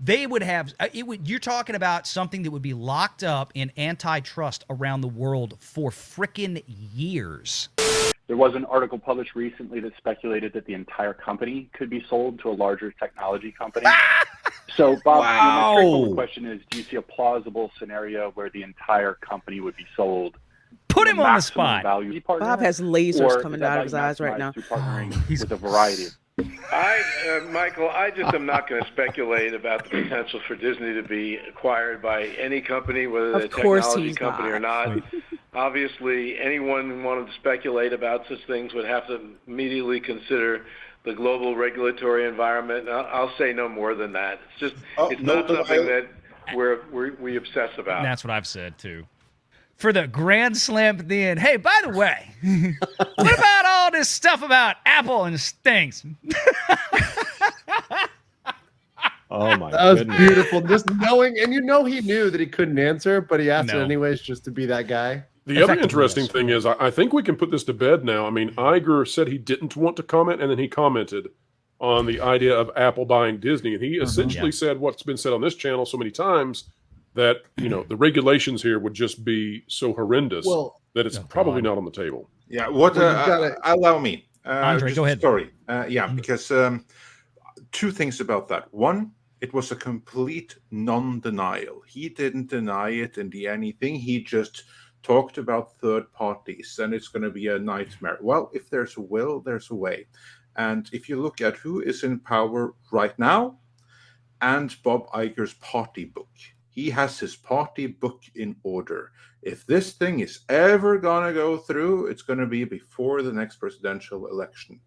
They would have you're talking about something that would be locked up in antitrust around the world for frickin' years. There was an article published recently that speculated that the entire company could be sold to a larger technology company. So, Bob, my straightforward question is, do you see a plausible scenario where the entire company would be sold? Put him on the spot. Bob has lasers coming out of his eyes right now. Partnering with a variety of Michael, I just am not going to speculate about the potential for Disney to be acquired by any company, whether they're a technology company or not. Obviously, anyone who wanted to speculate about such things would have to immediately consider the global regulatory environment. I'll say no more than that. It's just it's not something that we obsess about. That's what I've said too. For the grand slam at the end. Hey, by the way, what about all this stuff about Apple and things? Oh my That was goodness. beautiful. Just knowing, and he knew that he couldn't answer, but he asked it anyways just to be that guy. The other interesting thing is, I think we can put this to bed now. I mean, Iger said he didn't want to comment, and then he commented on the idea of Apple buying Disney. And he essentially said what's been said on this channel so many times, that, the regulations here would just be so horrendous that it's probably not on the table. Yeah, allow me. Andre, go ahead. Sorry. Because two things about that. One, it was a complete non-denial. He didn't deny it in anything. He just talked about third parties, and it's going to be a nightmare. Well, if there's a will, there's a way. And if you look at who is in power right now and Bob Iger's party book, he has his party book in order. If this thing is ever going to go through, it's going to be before the next presidential election.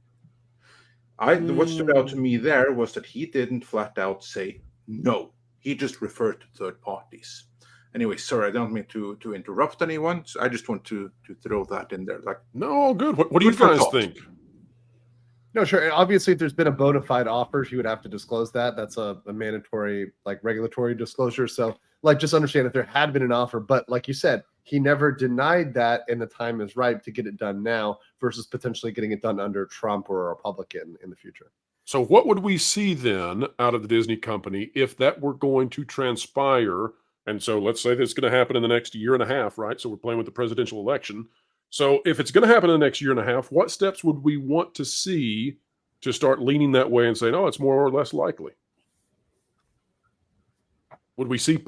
What stood out to me there was that he didn't flat out say no. He just referred to third parties. Anyway, sorry, I don't mean to interrupt anyone. So I just want to throw that in there. No, good. What do you guys think? No, sure. Obviously, if there's been a bona fide offer, you would have to disclose that. That's a mandatory, regulatory disclosure. So, just understand if there had been an offer, but like you said, he never denied that, and the time is ripe to get it done now versus potentially getting it done under Trump or a Republican in the future. So what would we see then out of the Disney company if that were going to transpire? And so let's say that's going to happen in the next year and a half, right? So we're playing with the presidential election. So if it's going to happen in the next year and a half, what steps would we want to see to start leaning that way and saying, oh, it's more or less likely? Would we see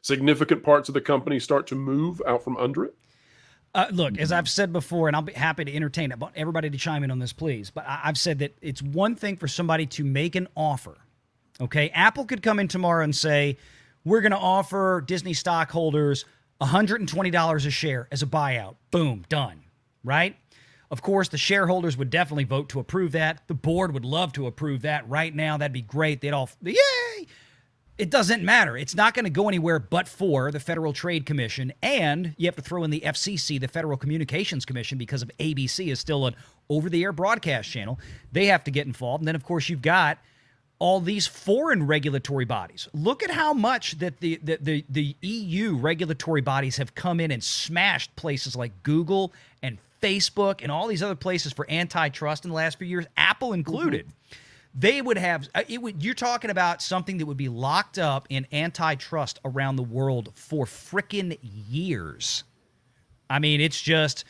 significant parts of the company start to move out from under it? Look, as I've said before, and I'll be happy to entertain everybody to chime in on this, please. But I've said that it's one thing for somebody to make an offer. Okay, Apple could come in tomorrow and say, we're going to offer Disney stockholders $120 a share as a buyout. Boom, done. Right? Of course, the shareholders would definitely vote to approve that. The board would love to approve that right now. That'd be great. They'd all, yay! It doesn't matter. It's not going to go anywhere but for the Federal Trade Commission. And you have to throw in the FCC, the Federal Communications Commission, because of ABC is still an over-the-air broadcast channel. They have to get involved. And then, of course, you've got all these foreign regulatory bodies. Look at how much that the EU regulatory bodies have come in and smashed places like Google and Facebook and all these other places for antitrust in the last few years, Apple included. They would have you're talking about something that would be locked up in antitrust around the world for frickin' years. I mean, it's just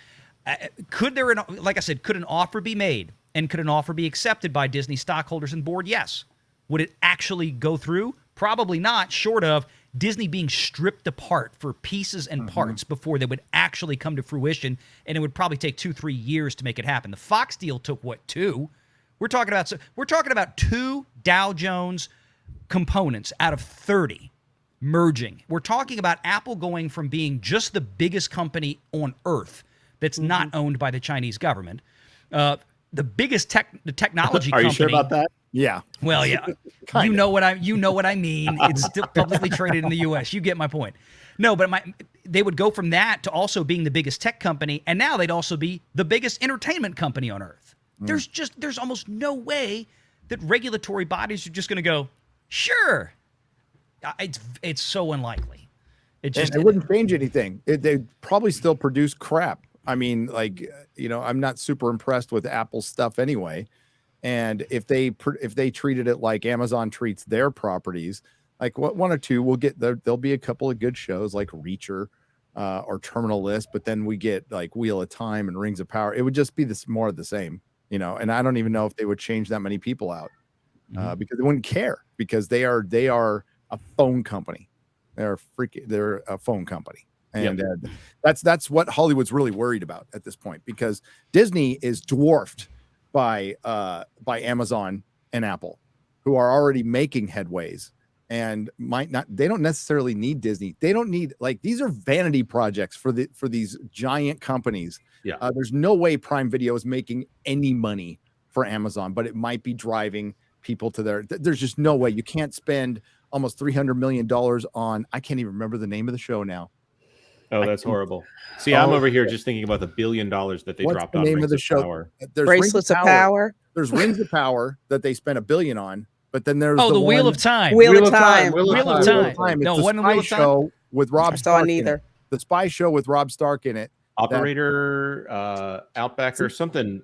could an offer be made, and could an offer be accepted by Disney stockholders and board? Yes. Would it actually go through? Probably not, short of Disney being stripped apart for pieces and parts before they would actually come to fruition, and it would probably take 2-3 years to make it happen. The Fox deal took what, 2? We're talking about 2 Dow Jones components out of 30 merging. We're talking about Apple going from being just the biggest company on earth that's not owned by the Chinese government, the biggest technology company. Are you sure about that? Yeah. Well, yeah. You know what I mean. It's still publicly traded in the U.S. You get my point. No, but they would go from that to also being the biggest tech company, and now they'd also be the biggest entertainment company on earth. There's almost no way that regulatory bodies are just going to go, sure. It's so unlikely. It wouldn't change anything. They'd probably still produce crap. I mean, I'm not super impressed with Apple's stuff anyway. And if they treated it like Amazon treats their properties, Like one or two, we'll get there. There'll be a couple of good shows like Reacher or Terminal List, but then we get like Wheel of Time and Rings of Power. It would just be this more of the same, you know. And I don't even know if they would change that many people out because they wouldn't care, because they are a phone company. They're a phone company. And that's what Hollywood's really worried about at this point, because Disney is dwarfed by Amazon and Apple, who are already making headways and they don't necessarily need Disney. They don't need, like, these are vanity projects for these giant companies. There's no way Prime Video is making any money for Amazon, but it might be driving people to there's just no way. You can't spend almost $300 million on, I can't even remember the name of the show now. Oh, that's horrible. See, I'm over here just thinking about the $1 billion that they dropped on name of the show. Power. There's Bracelets of Power. There's Rings of Power that they spent $1 billion on, but then there's the Wheel of Time. Wheel of Time. Wheel of Time. No, it wasn't Wheel of Time. Show with Rob Stark. Neither. The spy show with Rob Stark in it. Operator, Outback, or something.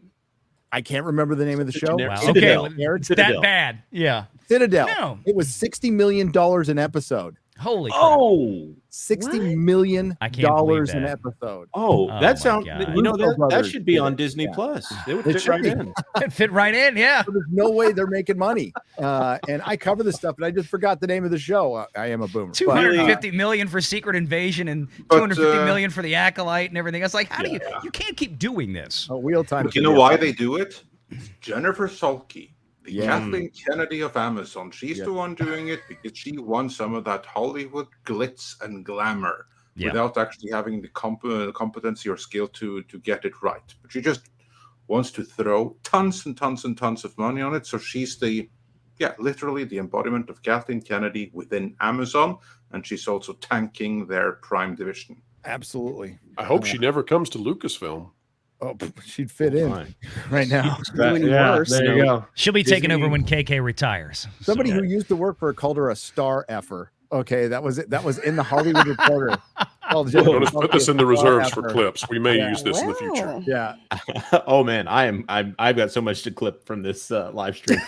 I can't remember the name of the show. Wow. Okay, it's that bad. Yeah. Citadel. No. It was $60 million an episode. Holy crap. $60 million an episode. That sounds, you know, that should be on Disney Plus. It would fit right in. It'd fit right in, yeah. So there's no way they're making money. And I cover this stuff, and I just forgot the name of the show. I am a boomer. $250 million for Secret Invasion and $250 million for the Acolyte and everything. It's like, how do you can't keep doing this. Wheel Time. You know why they do it? Jennifer Salke, the Kathleen Kennedy of Amazon. She's the one doing it because she wants some of that Hollywood glitz and glamour without actually having the competency or skill to get it right. But she just wants to throw tons and tons and tons of money on it. So she's literally the embodiment of Kathleen Kennedy within Amazon. And she's also tanking their Prime division. Absolutely. I hope she never comes to Lucasfilm. Oh, she'd fit in right now. There you go. She'll be taking over when KK retires. Somebody who used to work for her called her a star effer. Okay, that was it. That was in the Hollywood Reporter. Let's put this in the reserves for clips. We may use this in the future. Yeah. Oh man, I've got so much to clip from this live stream.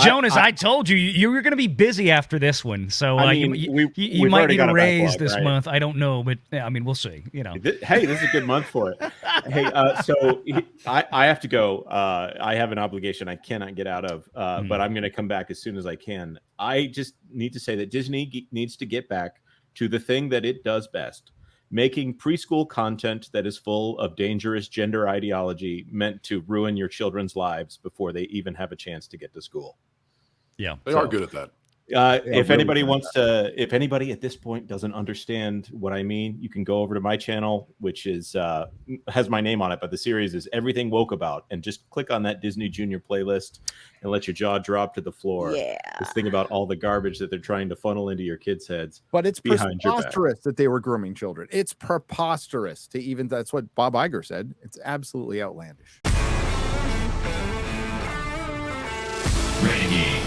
Jonas, I told you were going to be busy after this one, so you might need a raise this month. I don't know, but I mean, we'll see. You know, hey, this is a good month for it. Hey, so I have to go. I have an obligation I cannot get out of, but I'm going to come back as soon as I can. I just need to say that Disney needs to get back to the thing that it does best, making preschool content that is full of dangerous gender ideology meant to ruin your children's lives before they even have a chance to get to school. Yeah, they are good at that. If anybody if anybody at this point doesn't understand what I mean, you can go over to my channel, which is has my name on it, but the series is Everything Woke About, and just click on that Disney Junior playlist and let your jaw drop to the floor. Just think about all the garbage that they're trying to funnel into your kids' heads. But it's preposterous that they were grooming children. It's preposterous to even, that's what Bob Iger said. It's absolutely outlandish. Renegade